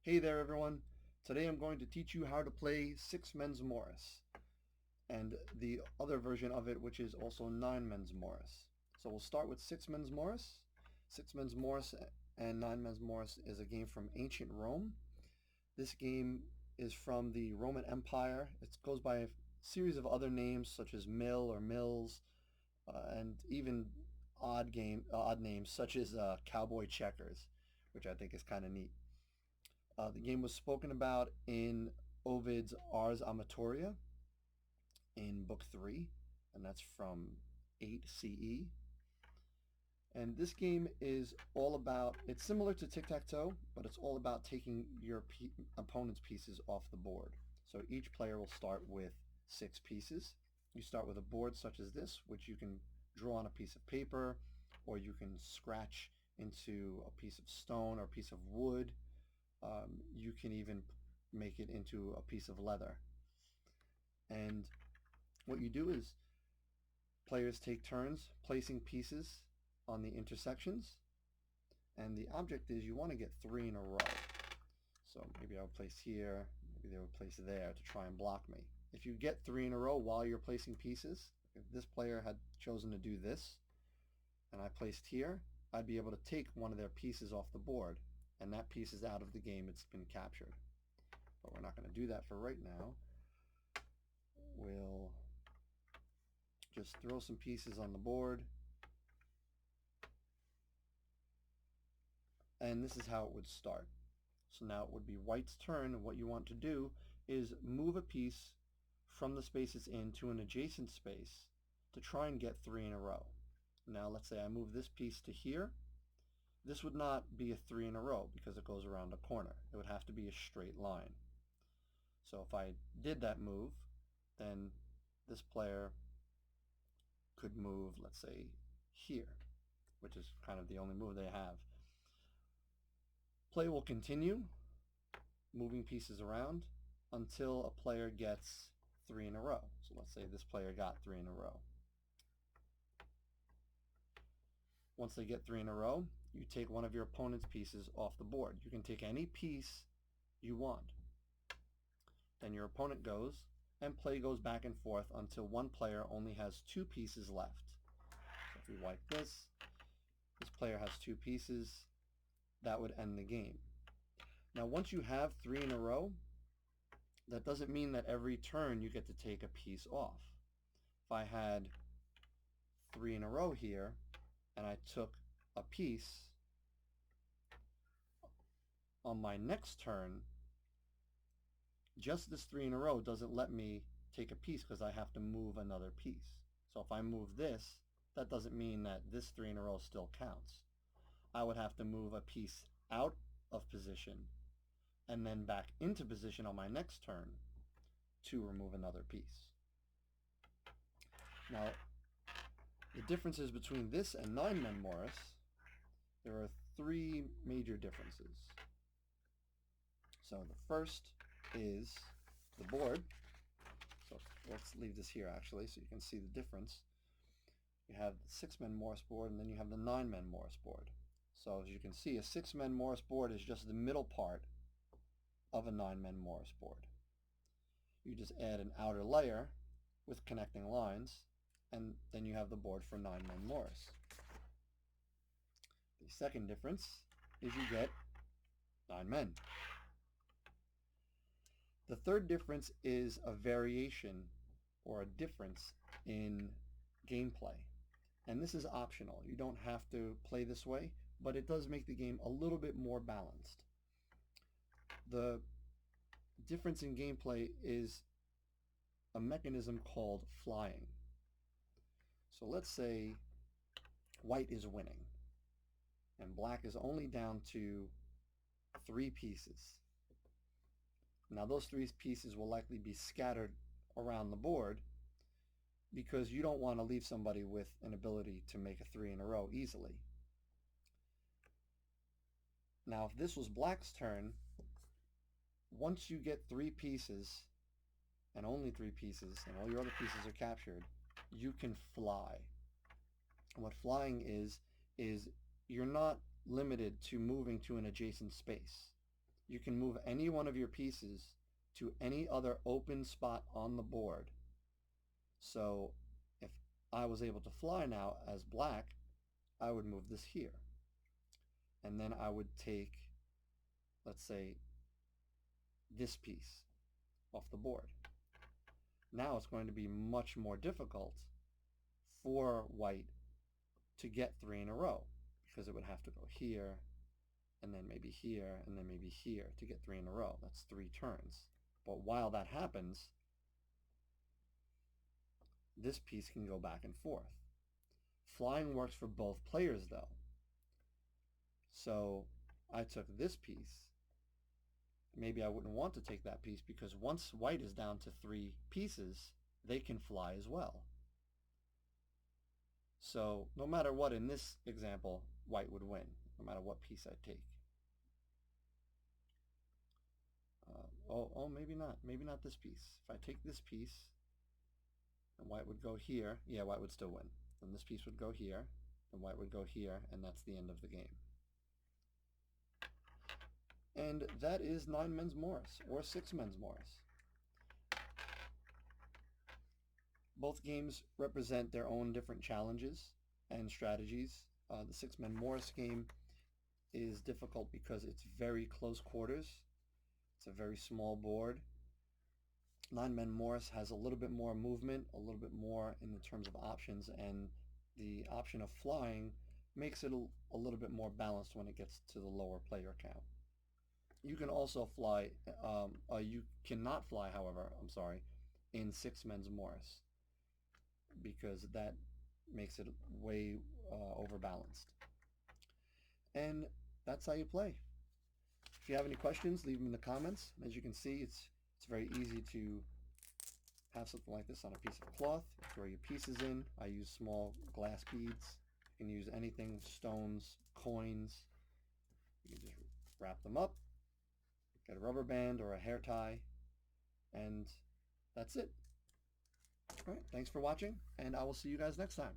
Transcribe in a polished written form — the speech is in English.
Hey there everyone. Today I'm going to teach you how to play Six Men's Morris and the other version of it, which is also Nine Men's Morris. So we'll start with Six Men's Morris. Six Men's Morris and Nine Men's Morris is a game from ancient Rome. This game is from the Roman Empire. It goes by a series of other names such as Mill or Mills, and even odd names such as Cowboy Checkers, which I think is kind of neat. The game was spoken about in Ovid's Ars Amatoria in Book 3, and that's from 8 CE. And this game is all about, it's similar to tic-tac-toe, but it's all about taking your opponent's pieces off the board. So each player will start with 6 pieces. You start with a board such as this, which you can draw on a piece of paper, or you can scratch into a piece of stone or a piece of wood. You can even make it into a piece of leather. And what you do is players take turns placing pieces on the intersections, and the object is you want to get 3 in a row. So maybe I'll place here, maybe they would place there to try and block me. If you get 3 in a row while you're placing pieces, if this player had chosen to do this and I placed here, I'd be able to take one of their pieces off the board, and that piece is out of the game. It's been captured. But we're not going to do that for right now. We'll just throw some pieces on the board. And this is how it would start. So now it would be white's turn, and what you want to do is move a piece from the space it's in to an adjacent space to try and get 3 in a row. Now let's say I move this piece to here. This would not be a 3 in a row because it goes around a corner. It would have to be a straight line. So if I did that move, then this player could move, let's say, here, which is kind of the only move they have. Play will continue, moving pieces around until a player gets 3 in a row. So let's say this player got 3 in a row. Once they get 3 in a row, you take one of your opponent's pieces off the board. You can take any piece you want. Then your opponent goes, and play goes back and forth until one player only has 2 pieces left. So if we wipe this player has 2 pieces. That would end the game. Now once you have 3 in a row, that doesn't mean that every turn you get to take a piece off. If I had 3 in a row here and I took a piece, on my next turn, just this 3 in a row doesn't let me take a piece because I have to move another piece. So if I move this, that doesn't mean that this 3 in a row still counts. I would have to move a piece out of position and then back into position on my next turn to remove another piece. Now, the differences between this and Nine Men Morris, there are 3 major differences. So the first is the board. So let's leave this here actually so you can see the difference. You have the 6 Men Morris board, and then you have the 9 Men Morris board. So as you can see, a 6 Men Morris board is just the middle part of a 9 Men Morris board. You just add an outer layer with connecting lines, and then you have the board for 9 Men Morris. The second difference is you get 9 men. The third difference is a variation or a difference in gameplay. And this is optional. You don't have to play this way, but it does make the game a little bit more balanced. The difference in gameplay is a mechanism called flying. So let's say white is winning and black is only down to 3 pieces. Now those 3 pieces will likely be scattered around the board because you don't want to leave somebody with an ability to make a 3 in a row easily. Now if this was black's turn, once you get 3 pieces and only 3 pieces and all your other pieces are captured, you can fly. And what flying is you're not limited to moving to an adjacent space. you can move any one of your pieces to any other open spot on the board. So if I was able to fly now as black, I would move this here. And then I would take, let's say, this piece off the board. Now it's going to be much more difficult for white to get 3 in a row, because it would have to go here, and then maybe here, and then maybe here to get 3 in a row. That's 3 turns. But while that happens, this piece can go back and forth. Flying works for both players though. So I took this piece. Maybe I wouldn't want to take that piece, because once white is down to 3 pieces, they can fly as well. So no matter what, in this example, white would win, no matter what piece I take. Maybe not. Maybe not this piece. If I take this piece, and white would go here, yeah, white would still win. Then this piece would go here, and white would go here, and that's the end of the game. And that is 9 men's Morris, or 6 men's Morris. Both games represent their own different challenges and strategies. The 6 men Morris game is difficult because it's very close quarters. It's a very small board. 9 men Morris has a little bit more movement, a little bit more in the terms of options, and the option of flying makes it a little bit more balanced when it gets to the lower player count. You can also fly, you cannot fly, however, in 6 men's Morris, because that makes it way overbalanced. And that's how you play. If you have any questions, leave them in the comments. As you can see, it's very easy to have something like this on a piece of cloth. You throw your pieces in. I use small glass beads. You can use anything, stones, coins. You can just wrap them up, get a rubber band or a hair tie, and that's it. All right, thanks for watching, and I will see you guys next time.